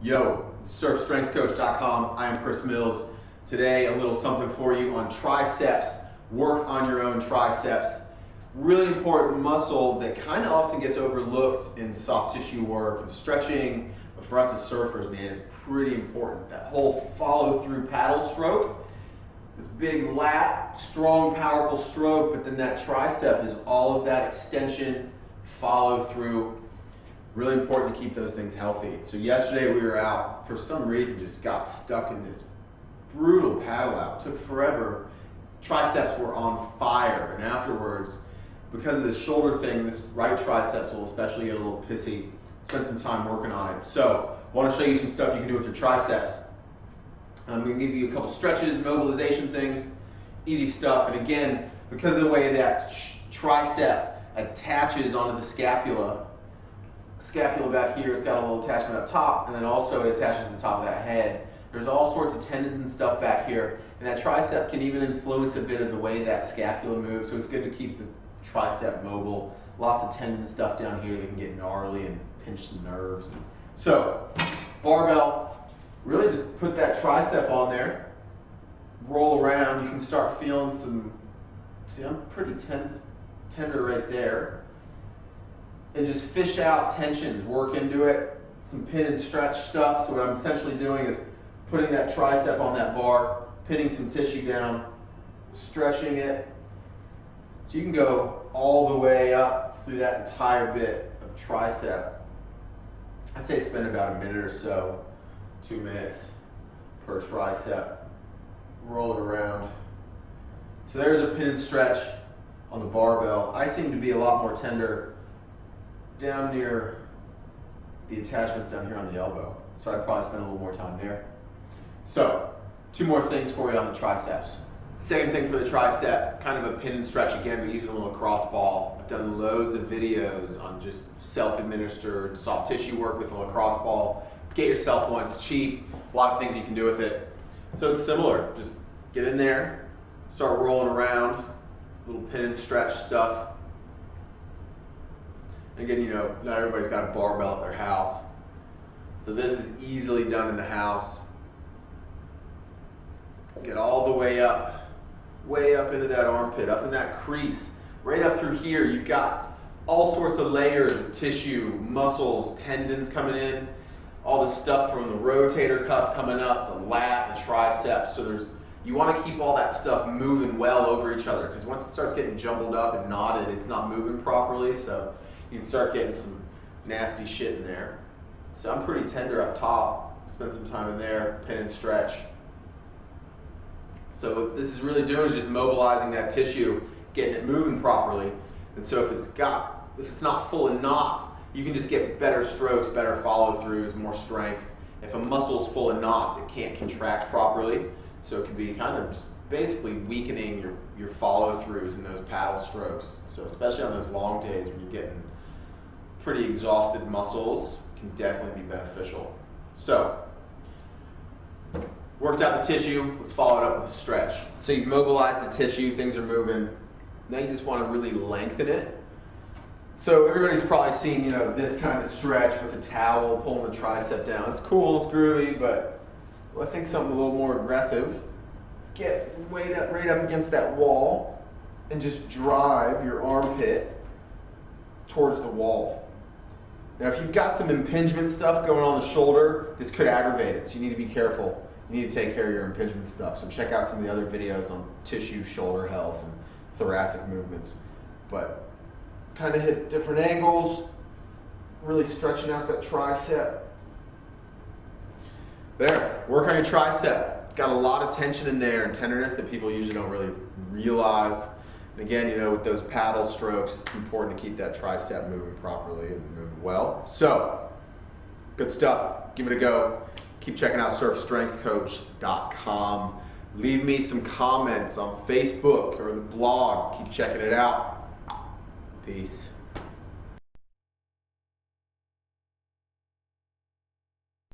Yo, surfstrengthcoach.com. I am Chris Mills. Today, a little something for you on triceps. Work on your own triceps. Really important muscle that kind of often gets overlooked in soft tissue work and stretching. But for us as surfers, man, it's pretty important. That whole follow through paddle stroke. This big lat, strong, powerful stroke, but then that tricep is all of that extension, follow through. Really important to keep those things healthy. So yesterday we were out, for some reason just got stuck in this brutal paddle out. Took forever. Triceps were on fire, and afterwards, because of this shoulder thing, this right triceps will especially get a little pissy. Spend some time working on it. So I want to show you some stuff you can do with your triceps. I'm going to give you a couple stretches, mobilization things, easy stuff. And again, because of the way that tricep attaches onto the scapula back here, it's got a little attachment up top, and then also it attaches to the top of that head. There's all sorts of tendons and stuff back here, and that tricep can even influence a bit of the way that scapula moves, so it's good to keep the tricep mobile. Lots of tendon stuff down here that can get gnarly and pinch some nerves. So, barbell, really just put that tricep on there, roll around. You can start feeling some, see, I'm pretty tender right there. And just fish out tensions, work into it, some pin and stretch stuff. So what I'm essentially doing is putting that tricep on that bar, pinning some tissue down, stretching it. So you can go all the way up through that entire bit of tricep. I'd say spend about a minute or so, 2 minutes per tricep. Roll it around. So there's a pin and stretch on the barbell. I seem to be a lot more tender down near the attachments down here on the elbow. So I'd probably spend a little more time there. So, 2 more things for you on the triceps. Second thing for the tricep, kind of a pin and stretch again, but using a lacrosse ball. I've done loads of videos on just self-administered soft tissue work with a lacrosse ball. Get yourself one, it's cheap, a lot of things you can do with it. So it's similar, just get in there, start rolling around, little pin and stretch stuff. Again, you know, not everybody's got a barbell at their house. So this is easily done in the house. Get all the way up into that armpit, up in that crease. Right up through here, you've got all sorts of layers of tissue, muscles, tendons coming in, all the stuff from the rotator cuff coming up, the lat, the triceps. So you want to keep all that stuff moving well over each other, because once it starts getting jumbled up and knotted, it's not moving properly. So you can start getting some nasty shit in there. So I'm pretty tender up top. Spend some time in there, pin and stretch. So what this is really doing is just mobilizing that tissue, getting it moving properly. And so if it's not full of knots, you can just get better strokes, better follow-throughs, more strength. If a muscle is full of knots, it can't contract properly. So it can be kind of just basically weakening your follow-throughs in those paddle strokes. So especially on those long days when you're getting pretty exhausted muscles, can definitely be beneficial. So, worked out the tissue, let's follow it up with a stretch. So you've mobilized the tissue, things are moving. Now you just want to really lengthen it. So everybody's probably seen, you know, this kind of stretch with a towel pulling the tricep down. It's cool, it's groovy, but I think something a little more aggressive. Get right up against that wall and just drive your armpit towards the wall. Now if you've got some impingement stuff going on the shoulder, this could aggravate it, so you need to be careful. You need to take care of your impingement stuff. So check out some of the other videos on tissue, shoulder health, and thoracic movements. But kind of hit different angles, really stretching out that tricep. There, work on your tricep. It's got a lot of tension in there and tenderness that people usually don't really realize. And again, you know, with those paddle strokes, it's important to keep that tricep moving properly and moving well. So, good stuff. Give it a go. Keep checking out surfstrengthcoach.com. Leave me some comments on Facebook or the blog. Keep checking it out. Peace.